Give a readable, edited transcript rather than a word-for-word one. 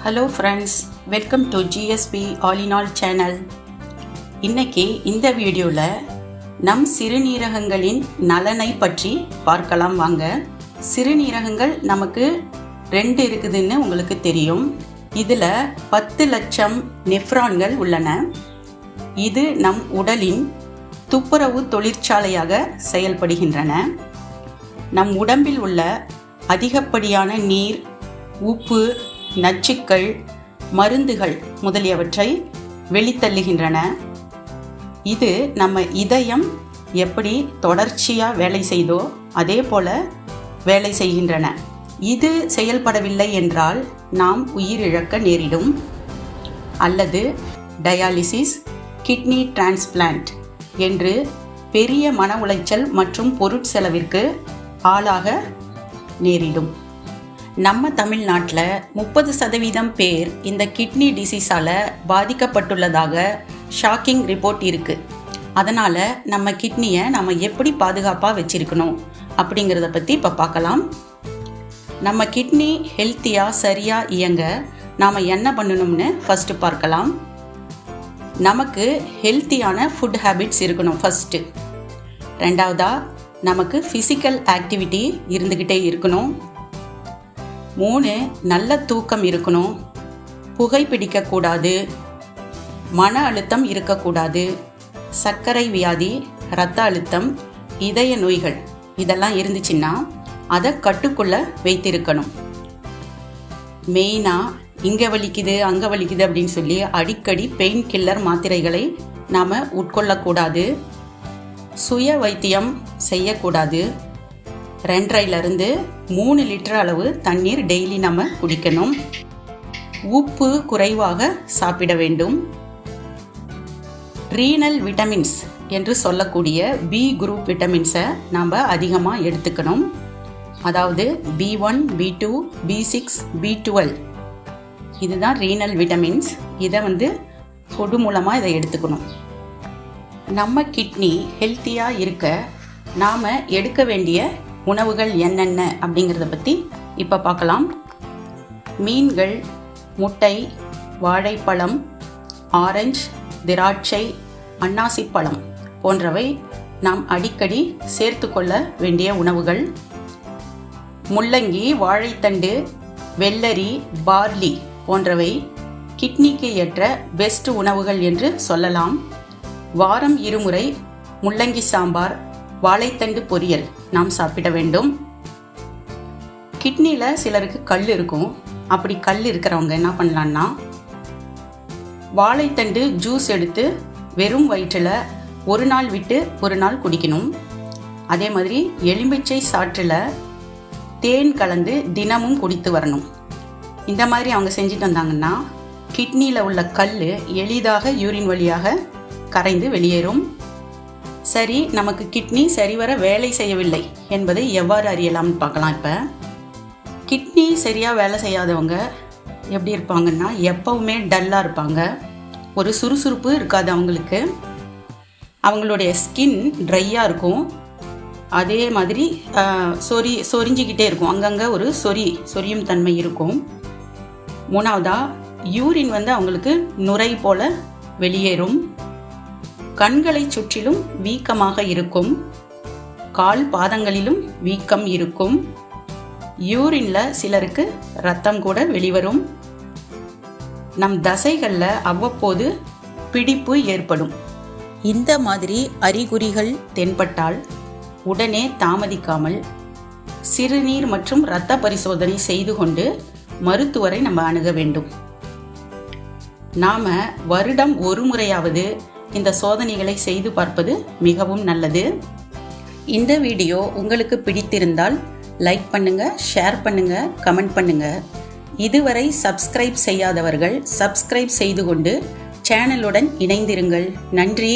Hello friends, welcome to GSP all in all channel. இன்றைக்கி இந்த வீடியோவில் நம் சிறுநீரகங்களின் நலனை பற்றி பார்க்கலாம் வாங்க. சிறுநீரகங்கள் நமக்கு 2 இருக்குதுன்னு உங்களுக்கு தெரியும். இதில் 10 லட்சம் நெஃப்ரான்கள் உள்ளன. இது நம் உடலின் துப்புரவு தொழிற்சாலையாக செயல்படுகின்றன. நம் உடம்பில் உள்ள அதிகப்படியான நீர், உப்பு, நச்சுக்கள், மருந்துகள் முதலியவற்றை வெளித்தள்ளுகின்றன. இது நம்ம இதயம் எப்படி தொடர்ச்சியாக வேலை செய்தோ அதே போல் வேலை செய்கின்றன. இது செயல்படவில்லை என்றால் நாம் உயிரிழக்க நேரிடும். அல்லது டயாலிசிஸ், கிட்னி டிரான்ஸ்பிளான்ட் என்று பெரிய மன உளைச்சல் மற்றும் பொருட்செலவிற்கு ஆளாக நேரிடும். நம்ம தமிழ்நாட்டில் 30% பேர் இந்த கிட்னி டிசீஸால் பாதிக்கப்பட்டுள்ளதாக ஷாக்கிங் ரிப்போர்ட் இருக்குது. அதனால் நம்ம கிட்னியை நம்ம எப்படி பாதுகாப்பாக வச்சுருக்கணும் அப்படிங்கிறத பற்றி இப்போ பார்க்கலாம். நம்ம கிட்னி ஹெல்த்தியாக சரியாக இயங்க நாம் என்ன பண்ணணும்னு ஃபஸ்ட்டு பார்க்கலாம். நமக்கு ஹெல்த்தியான ஃபுட் ஹேபிட்ஸ் இருக்கணும் ஃபஸ்ட்டு. ரெண்டாவதாக நமக்கு ஃபிசிக்கல் ஆக்டிவிட்டி இருந்துக்கிட்டே இருக்கணும். 3, நல்ல தூக்கம் இருக்கணும். புகைப்பிடிக்கக்கூடாது, மன அழுத்தம் இருக்கக்கூடாது, சர்க்கரை வியாதி, இரத்த அழுத்தம், இதய நோய்கள் இதெல்லாம் இருந்துச்சுன்னா அதை கட்டுக்குள்ளே வைத்திருக்கணும். மெயினாக இங்கே வலிக்குது அங்கே வலிக்குது அப்படின்னு சொல்லி அடிக்கடி பெயின் கில்லர் மாத்திரைகளை நாம் உட்கொள்ளக்கூடாது. சுய வைத்தியம் செய்யக்கூடாது. 2.5 3 லிட்டர் அளவு தண்ணீர் டெய்லி நம்ம குடிக்கணும். உப்பு குறைவாக சாப்பிட வேண்டும். ரீனல் விட்டமின்ஸ் என்று சொல்லக்கூடிய B குரூப் விட்டமின்ஸை நாம் அதிகமாக எடுத்துக்கணும். அதாவது B1, B2, B6, B12 இதுதான் ரீனல் விட்டமின்ஸ். இதை ஃபுட்டு மூலமாக இதை எடுத்துக்கணும். நம்ம கிட்னி ஹெல்த்தியாக இருக்க நாம் எடுக்க வேண்டிய உணவுகள் என்னென்ன அப்படிங்கிறத பற்றி இப்போ பார்க்கலாம். மீன்கள், முட்டை, வாழைப்பழம், ஆரஞ்சு, திராட்சை, அன்னாசிப்பழம் போன்றவை நாம் அடிக்கடி சேர்த்து கொள்ள வேண்டிய உணவுகள். முள்ளங்கி, வாழைத்தண்டு, வெள்ளரி, பார்லி போன்றவை கிட்னிக்கு ஏற்ற பெஸ்ட் உணவுகள் என்று சொல்லலாம். வாரம் 2 முறை முள்ளங்கி சாம்பார், வாழைத்தண்டு பொரியல் நாம் சாப்பிட வேண்டும். கிட்னியில் சிலருக்கு கல் இருக்கும். அப்படி கல் இருக்கிறவங்க என்ன பண்ணலான்னா, வாழைத்தண்டு ஜூஸ் எடுத்து வெறும் வயிற்றில் 1 நாள் விட்டு 1 நாள் குடிக்கணும். அதே மாதிரி எலுமிச்சை சாற்றில் தேன் கலந்து தினமும் குடித்து வரணும். இந்த மாதிரி அவங்க செஞ்சுட்டு வந்தாங்கன்னா கிட்னியில் உள்ள கல் எளிதாக யூரின் வழியாக கரைந்து வெளியேறும். சரி, நமக்கு கிட்னி சரிவர வேலை செய்யவில்லை என்பதை எவ்வாறு அறியலாம்னு பார்க்கலாம். இப்போ கிட்னி சரியாக வேலை செய்யாதவங்க எப்படி இருப்பாங்கன்னா, எப்பவுமே டல்லாக இருப்பாங்க. ஒரு சுறுசுறுப்பு இருக்காது அவங்களுக்கு. அவங்களுடைய ஸ்கின் ட்ரையாக இருக்கும். அதே மாதிரி சொரிஞ்சிக்கிட்டே இருக்கும். அங்கங்கே ஒரு சொரியும் தன்மை இருக்கும். 3வதாக யூரின் அவங்களுக்கு நுரை போல் வெளியேறும். கண்களை சுற்றிலும் வீக்கமாக இருக்கும். கால் பாதங்களிலும் வீக்கம் இருக்கும். யூரினில் சிலருக்கு இரத்தம் கூட வெளிவரும். நம் தசைகளில் அவ்வப்போது பிடிப்பு ஏற்படும். இந்த மாதிரி அறிகுறிகள் தென்பட்டால் உடனே தாமதிக்காமல் சிறுநீர் மற்றும் இரத்த பரிசோதனை செய்து கொண்டு மருத்துவரை நம்ம அணுக வேண்டும். நாம் வருடம் 1 முறையாவது இந்த சோதனைகளை செய்து பார்ப்பது மிகவும் நல்லது. இந்த வீடியோ உங்களுக்கு பிடித்திருந்தால் லைக் பண்ணுங்கள், ஷேர் பண்ணுங்கள், கமெண்ட் பண்ணுங்கள். இதுவரை சப்ஸ்கிரைப் செய்யாதவர்கள் சப்ஸ்கிரைப் செய்து கொண்டு சேனலுடன் இணைந்திருங்கள். நன்றி.